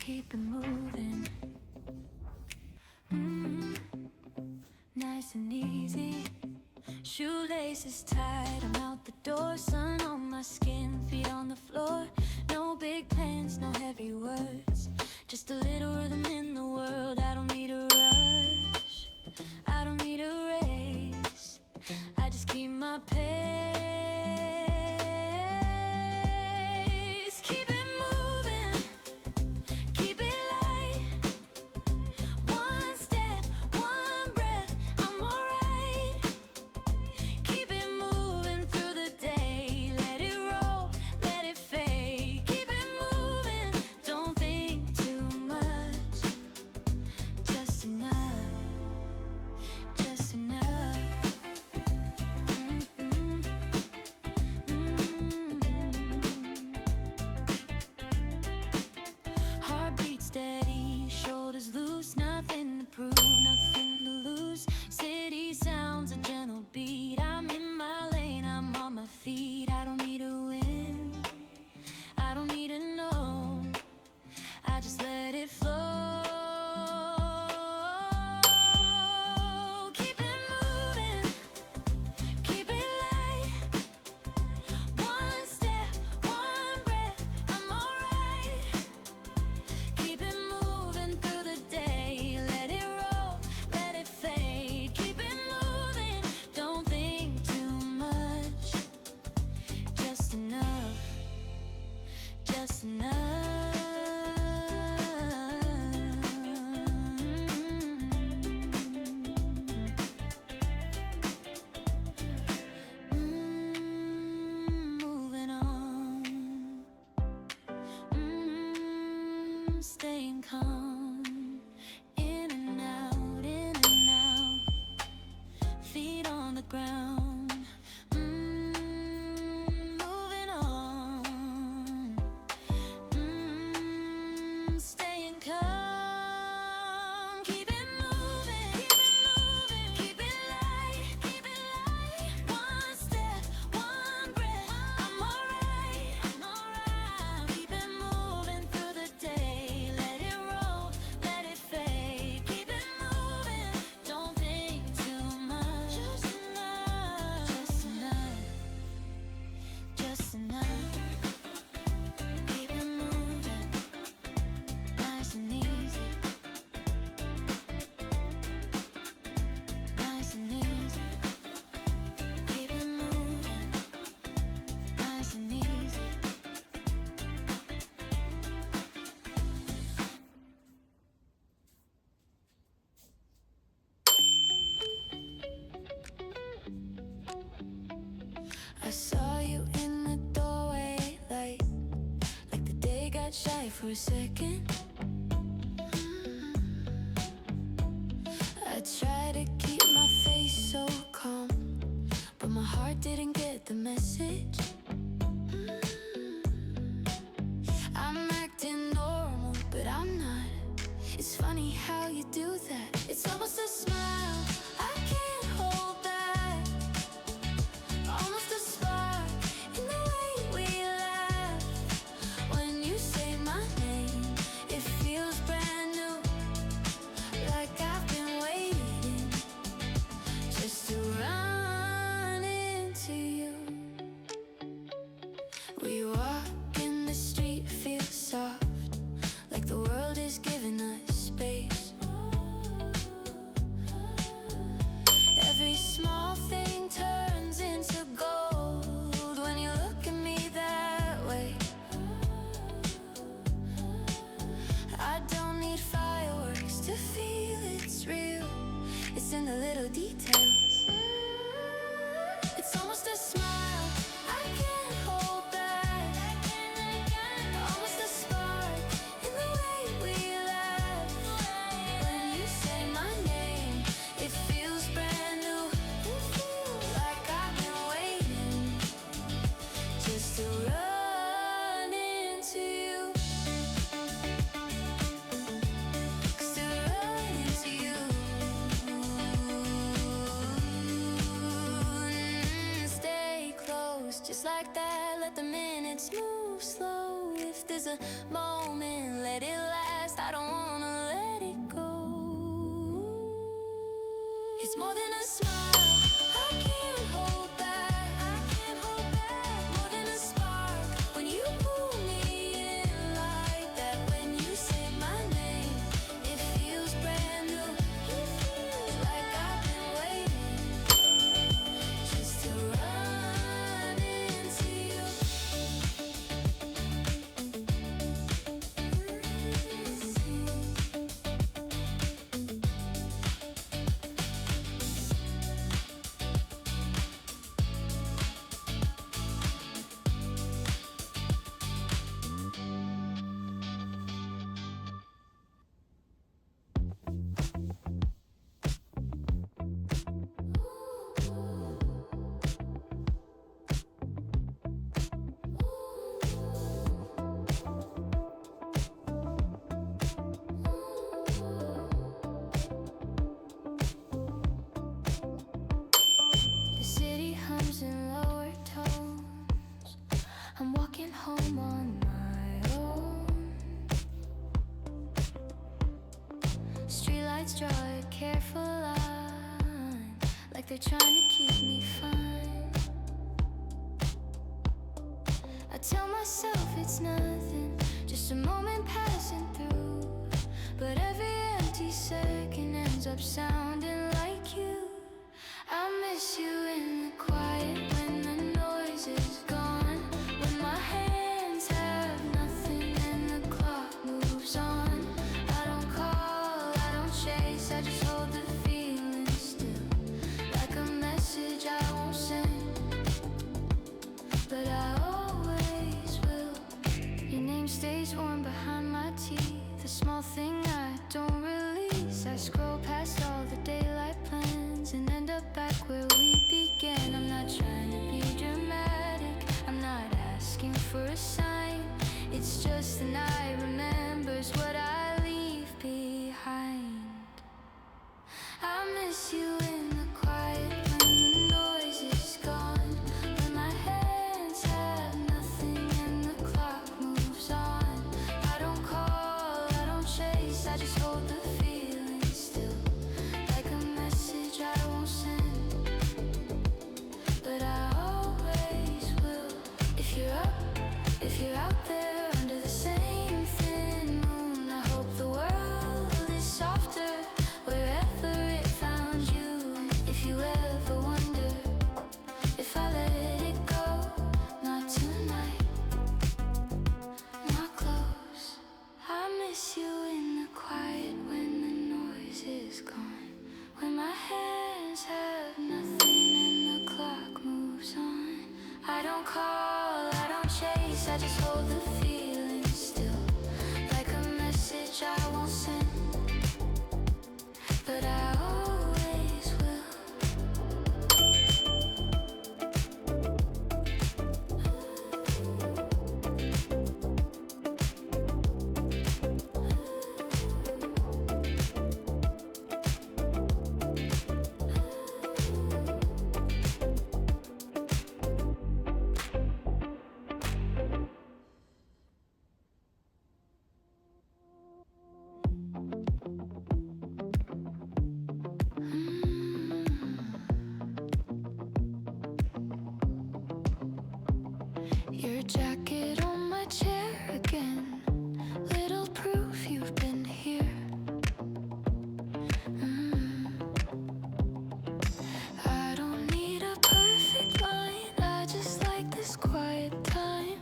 keep it moving. Nice and easy. Shoelaces tied, I'm out the door. Sun on my skin, feet on the floor. No big plans, no heavy words. Just a little rhythm in the world. I don't need a rush, I don't need a race. I just keep my pace. Keep it moving, keep it light. One step, one breath, I'm alright. Keep it moving through the day. Let it roll, let it fade. Keep it moving, don't think too much. Just enough, just enough. Heartbeat steady, shoulders loose, nothing to prove, nothing to lose. City sounds a gentle beat. I'm in my lane, I'm on my feet. I don't need a win, I don't need to know. I just let it flow. Keep it moving, keep it light. One step, one breath, I'm alright. Keep it moving through the day. Let it roll, let it fade. Keep it moving, don't think too much. Just enough, just enough. Moving on. Staying calm. In and out, in and out. Feet on the ground. Moving on. Staying calm. Keep it moving, keep it light, keep it light. One step, one breath, I'm alright, I'm alright. Keep it moving through the day. Let it roll, let it fade. Keep it moving, don't think too much. Just enough, just enough, just enough. Keep it moving, nice and easy, nice and easy. Keep it moving, nice and easy. I saw you in the doorway, like the day got shy for a second. I tried to keep my face so calm, but my heart didn't get the message. I'm acting normal, but I'm not. It's funny how you do that. It's almost a smile I can't hold back. Almost a spark in the way we laugh. When you say my name, it feels brand new. Like I've been waiting just to run into you. We walk in the street, feel soft, like the world is giving us space. Every small thing turns into gold when you look at me that way. I don't need fireworks to feel it's real. It's in the little details. It's almost a smile I can't hold back. Almost a spark in the way we laugh. When you say my name, it feels brand new. Like I've been waiting just to run into you. Just to run into you. Stay close, just like that. Let the minutes move slow. If there's a moment, let it last. lights draw a careful line, like they're trying to keep me fine. I tell myself it's nothing, just a moment passing through, but every empty second ends up sounding like you. I miss you in the quiet, when the noise is gone, when my hands have nothing and the clock moves on. I don't call, I don't chase, I just hold the feeling still, like a message I won't send, but I always will. Your name stays warm behind my teeth, a small thing I don't release. I scroll past all the daylight plans and end up back where we began. I'm not trying to be dramatic, I'm not asking for a sign. It's just the night remembers what I leave behind. I miss you in the quiet, when the noise is gone, when my hands have nothing and the clock moves on. I don't call, I don't chase, I just hold the feeling still, like a message I won't send, but I always will. If you're out there under the same thin moon, I hope the world is softer wherever it found you. If you ever wonder if I let it go, not tonight, not close. I miss you in the quiet, when the noise is gone, when my hands have nothing and the clock moves on. I don't call, I don't chase, I just hold the feeling still, like a message I won't send, but I always will. Your jacket on my chair again, little proof you've been here. I don't need a perfect line, I just like this quiet time.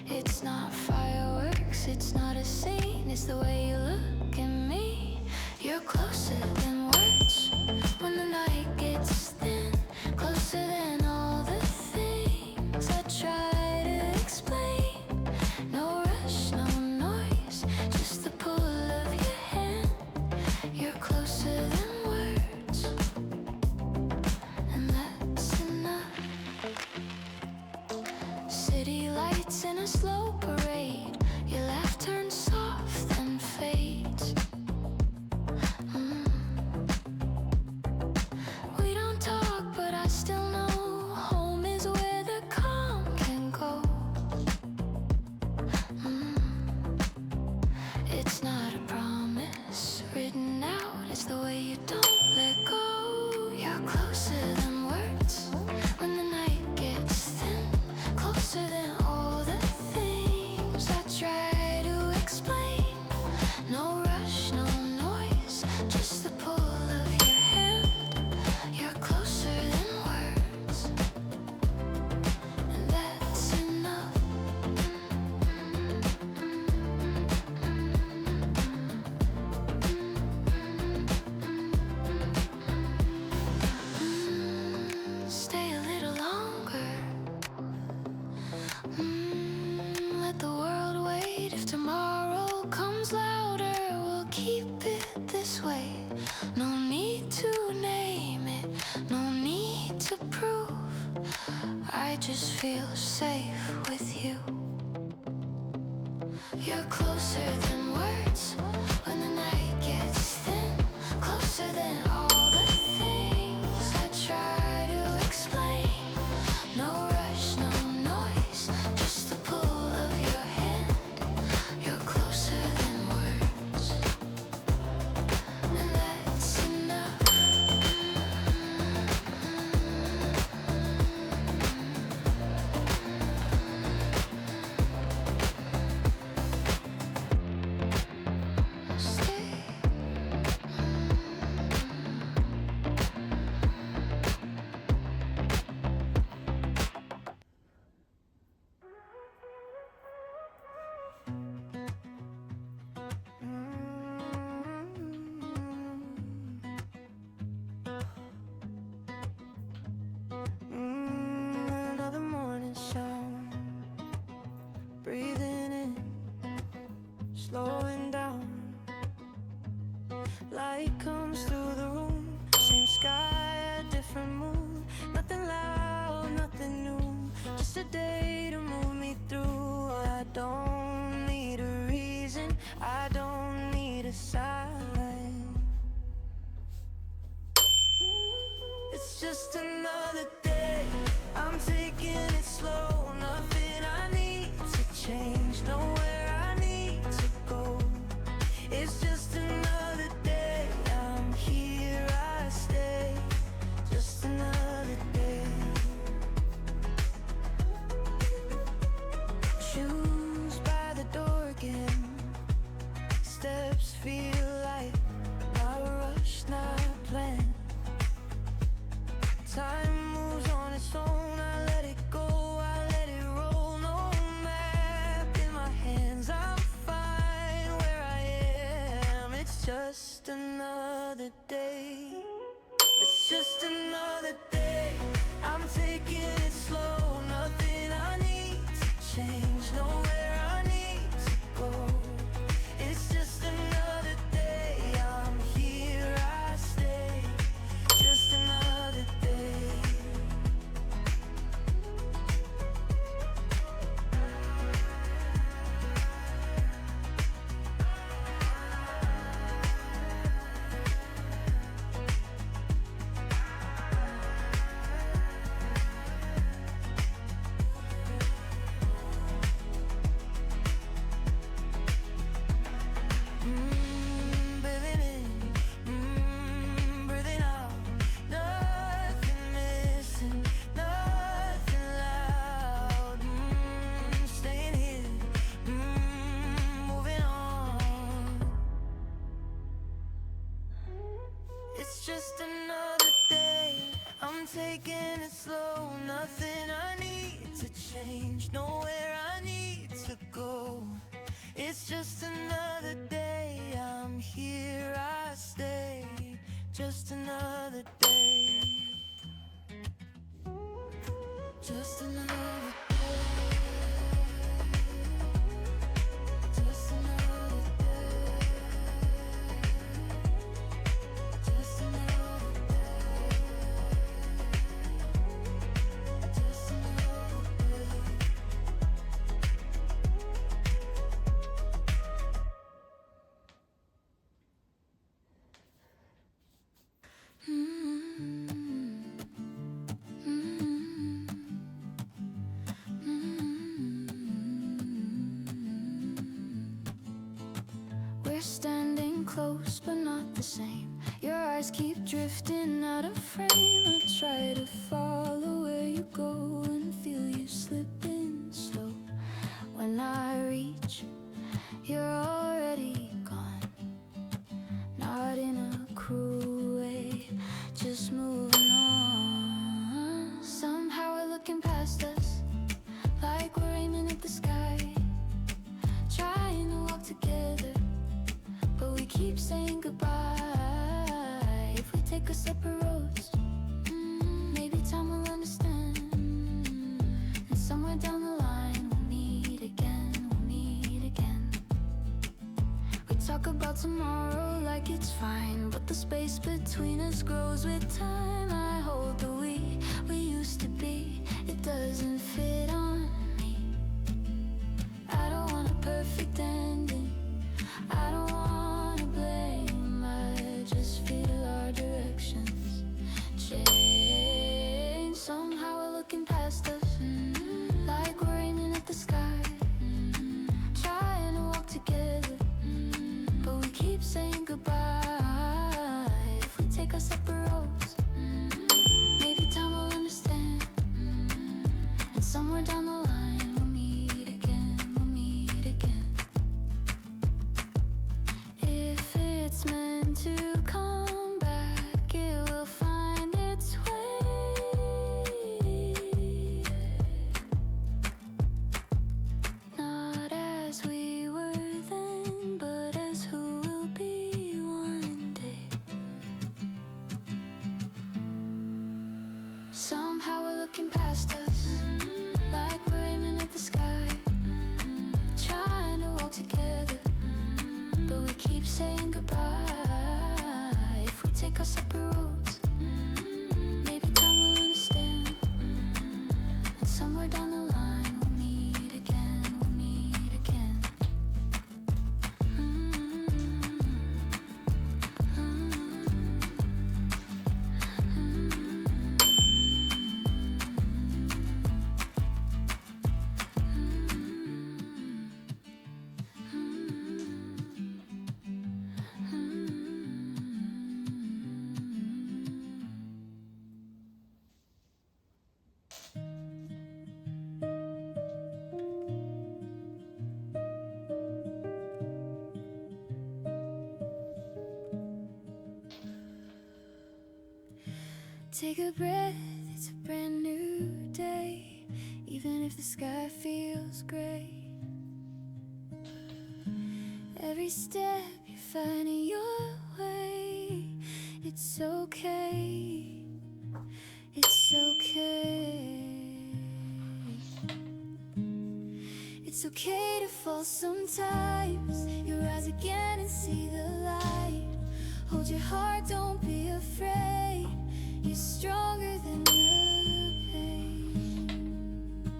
It's not fireworks, it's not a scene, it's the way you look at me. You're closer than words, when the night gets thin, closer than all the things I try to explain. No rush, no noise, just the pull of your hand. You're closer than words, and that's enough. City lights in a slow parade, your laugh turns soft and fades. We don't talk, but I still know home is where the calm can go. It's not a promise written out, it's the way you don't let go. You're closer than words, when the night gets thin, closer than all the things I try to explain. No rush, no noise, just the pull of your hand. You're closer than words, and that's enough. Stay a little longer. Let the world wait. If tomorrow comes louder, we'll keep it this way. No need to name it, no need to prove. I just feel safe with you. You're closer than words, when the night gets thin, closer than all the things I try to explain. No rush, no noise, just the pull of your hand. You're closer another day. It's just another day. I'm taking it slow. Nothing I need to change. Nowhere I need to go. It's just another day. I'm here, I stay. Just another day. Breathing in, breathing out. Nothing missing, nothing loud. Staying here, moving on. It's just another day. I'm taking it slow. Nothing I need to change. Nowhere I need to go. It's just another day. I'm here, I stay. Just another day. Just another day. Just another day. Just another day. Just another day. We're standing close but not the same. Your eyes keep drifting out of frame. I try to follow where you go and feel you slipping slow. When I reach, you're already gone. Not in a cruel way, just moving on. Somehow we're looking past us, like we're aiming at the sky. Trying to walk together, but we keep saying goodbye. If we take our separate roads, maybe time will understand. And somewhere down the line we'll meet again, we'll meet again. We talk about tomorrow like it's fine, but the space between us grows with time. I hold the we used to be, it doesn't fit on me. I don't want a perfect ending, I don't wanna blame, I just feel our directions change. Somehow we're looking past us, like we're aiming at the sky. Trying to walk together, but we keep saying goodbye. If we take our separate roads, maybe time will understand. And somewhere down the line we'll meet again, we'll meet again. If it's meant to come back, it will find its way. Not as we were then, but as who will be one day. Somehow we're looking past us, like we're aiming at the sky. Trying to walk together, but we keep saying goodbye. If we take our separate roads, maybe time will understand. And somewhere down the line we'll meet again, we'll meet again. Take a breath, it's a brand new day, even if the sky feels gray. Every step you're finding your way, It's okay. It's okay. It's okay to fall sometimes. You rise again and see the light. Hold your heart, don't be afraid. You're stronger than the pain.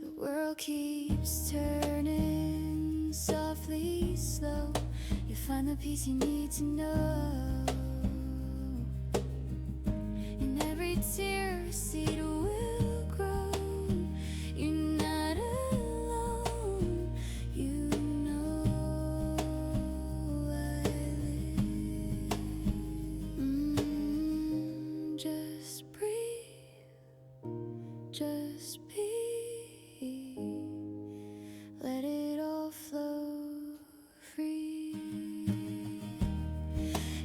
The world keeps turning softly, slow. You find the peace you need to know. In every tear, a seed will grow. You're not alone. You know I live. Just breathe. Just be. Let it all flow free.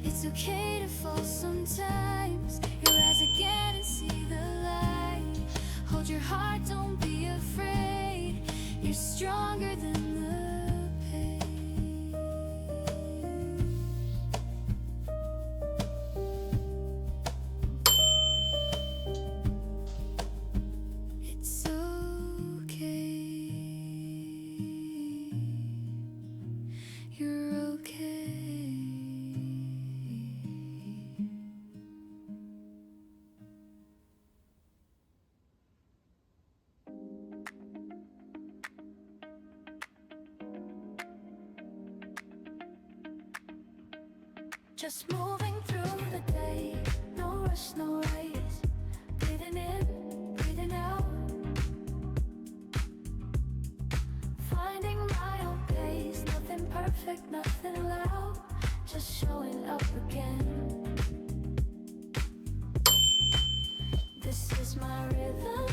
It's okay to fall sometimes. You rise again and see the light. Hold your heart, don't be afraid. You're stronger than the pain. It's okay. You're okay. Just moving through the day, no rush, no race. Breathing in, breathing out. Finding my own pace, nothing perfect, nothing loud. Just showing up again. This is my rhythm.